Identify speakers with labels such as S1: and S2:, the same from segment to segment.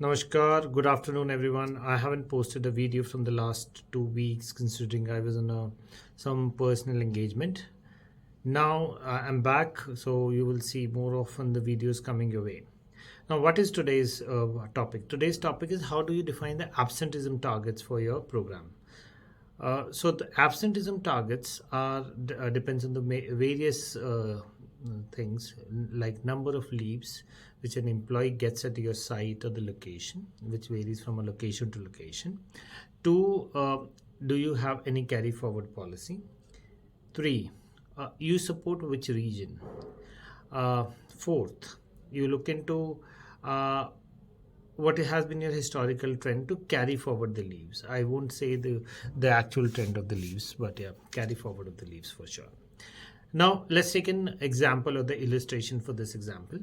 S1: Namaskar, good afternoon everyone. I haven't posted a video from the last 2 weeks considering I was on some personal engagement. Now I'm back, so you will see more often the videos coming your way. Now, what is today's topic? Today's topic is how do you define the absenteeism targets for your program? So the absenteeism targets are depends on the various things like number of leaves which an employee gets at your site or the location, which varies from a location to location. Two, do you have any carry forward policy? Three, you support which region? Fourth, you look into what has been your historical trend to carry forward the leaves. I won't say the actual trend of the leaves, but yeah, carry forward of the leaves for sure. Now let's take an example or the illustration for this example.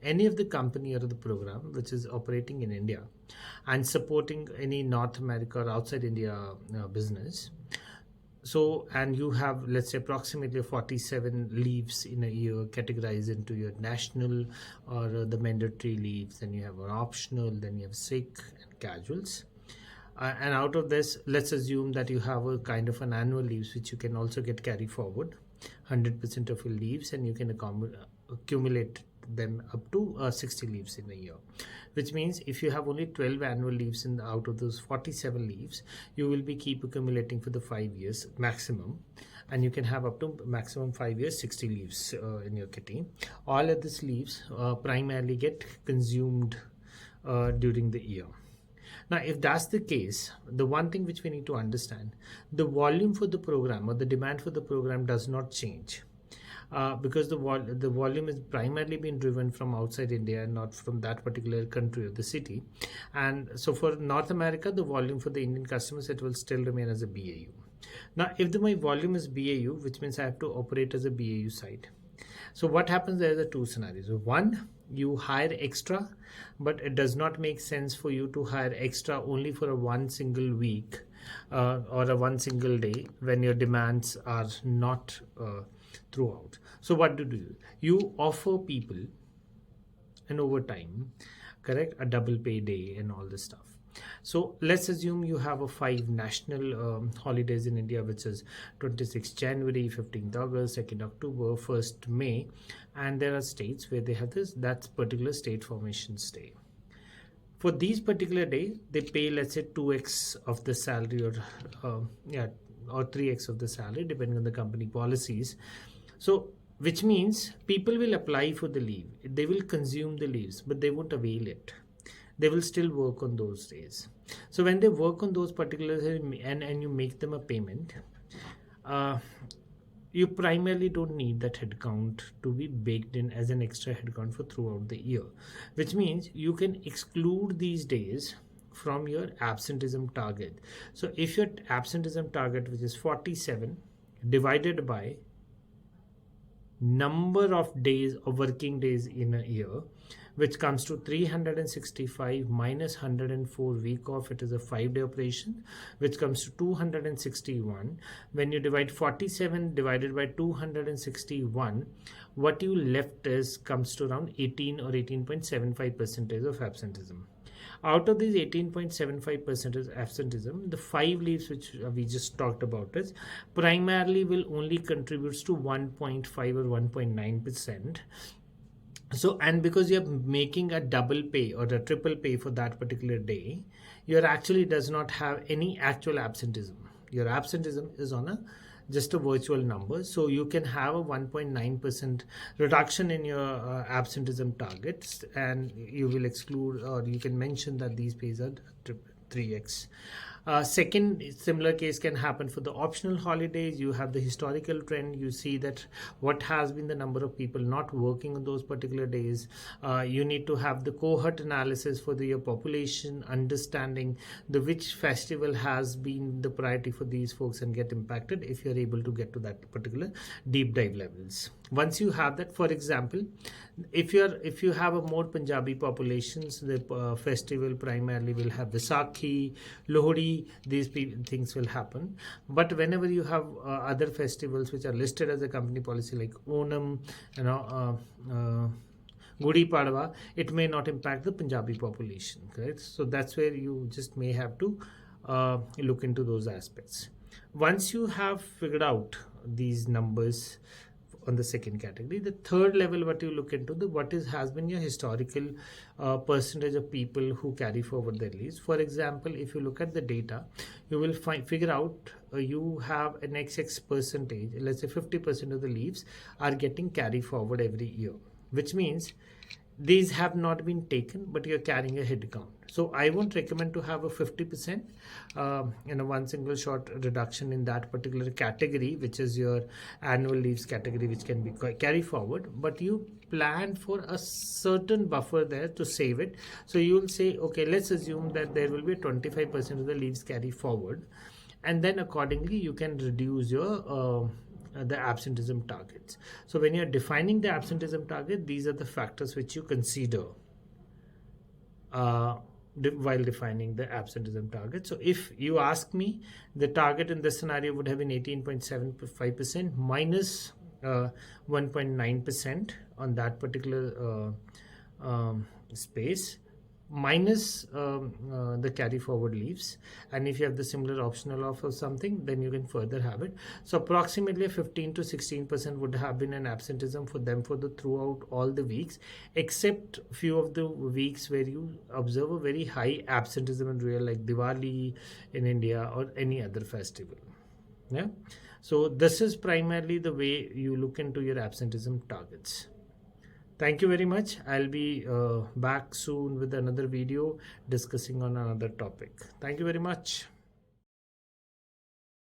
S1: Any of the company or the program which is operating in India and supporting any North America or outside India business. So, and you have, let's say, approximately 47 leaves in a year categorized into your national or the mandatory leaves, then you have an optional, then you have sick and casuals. And out of this, let's assume that you have a kind of an annual leaves which you can also get carry forward 100% of your leaves, and you can accumulate them up to 60 leaves in a year, which means if you have only 12 annual leaves out of those 47 leaves, you will be keep accumulating for the 5 years maximum, and you can have up to maximum 5 years 60 leaves in your kitty. All of these leaves primarily get consumed during the year. Now, if that's the case, the one thing which we need to understand, the volume for the program or the demand for the program does not change. Because the volume is primarily being driven from outside India and not from that particular country or the city. And so for North America, the volume for the Indian customers, it will still remain as a BAU. Now, if my volume is BAU, which means I have to operate as a BAU site. So what happens, there are the two scenarios. One, you hire extra, but it does not make sense for you to hire extra only for a one single week or a one single day when your demands are not throughout. So what do? You offer people an overtime, correct, a double pay day and all this stuff. So let's assume you have a 5 national holidays in India, which is 26th January, 15th August, 2nd October, 1st May, and there are states where they have that particular state formation day. For these particular day, they pay, let's say, 2x of the salary or 3x of the salary depending on the company policies. So which means people will apply for the leave, they will consume the leaves, but they won't avail it. They will still work on those days. So when they work on those particular and you make them a payment, you primarily don't need that headcount to be baked in as an extra headcount for throughout the year, which means you can exclude these days from your absenteeism target. So if your absenteeism target, which is 47 divided by number of days or working days in a year, which comes to 365 minus 104 week off, it is a 5-day operation, which comes to 261. When you divide 47 divided by 261, what you left is comes to around 18 or 18.75% of absenteeism. Out of these 18.75% absenteeism, the 5 leaves which we just talked about is primarily will only contributes to 1.5 or 1.9%. So, and because you're making a double pay or a triple pay for that particular day, your actually does not have any actual absenteeism. Your absenteeism is on just a virtual number. So you can have a 1.9% reduction in your absenteeism targets, and you will exclude, or you can mention that these pays are 3x. Second similar case can happen for the optional holidays. You have the historical trend. You see that what has been the number of people not working on those particular days. You need to have the cohort analysis for your population, understanding which festival has been the priority for these folks and get impacted if you're able to get to that particular deep dive levels. Once you have that, for example, if you have a more Punjabi populations, the festival primarily will have Vaisakhi, Lohri, these things will happen. But whenever you have other festivals which are listed as a company policy like Onam, Gudi Padwa, it may not impact the Punjabi population, correct? So that's where you just may have to look into those aspects. Once you have figured out these numbers on the second category, the third level, what you look into, the what is has been your historical percentage of people who carry forward their leaves. For example, if you look at the data, you will figure out you have an XX percentage, let's say 50% of the leaves are getting carry forward every year, which means these have not been taken, but you're carrying a head count. So I won't recommend to have a 50% one single shot reduction in that particular category, which is your annual leaves category, which can be carry forward, but you plan for a certain buffer there to save it. So you will say, okay, let's assume that there will be 25% of the leaves carry forward, and then accordingly you can reduce your the absenteeism targets. So when you're defining the absenteeism target, these are the factors which you consider while defining the absenteeism target. So if you ask me, the target in this scenario would have been 18.75% minus 1.9% on that particular space, minus the carry forward leaves, and if you have the similar optional off or something, then you can further have it. So approximately 15 to 16% would have been an absenteeism for them for the throughout all the weeks, except few of the weeks where you observe a very high absenteeism in real, like Diwali in India or any other festival. Yeah, so this is primarily the way you look into your absenteeism targets. Thank you very much. I'll be back soon with another video discussing on another topic. Thank you very much.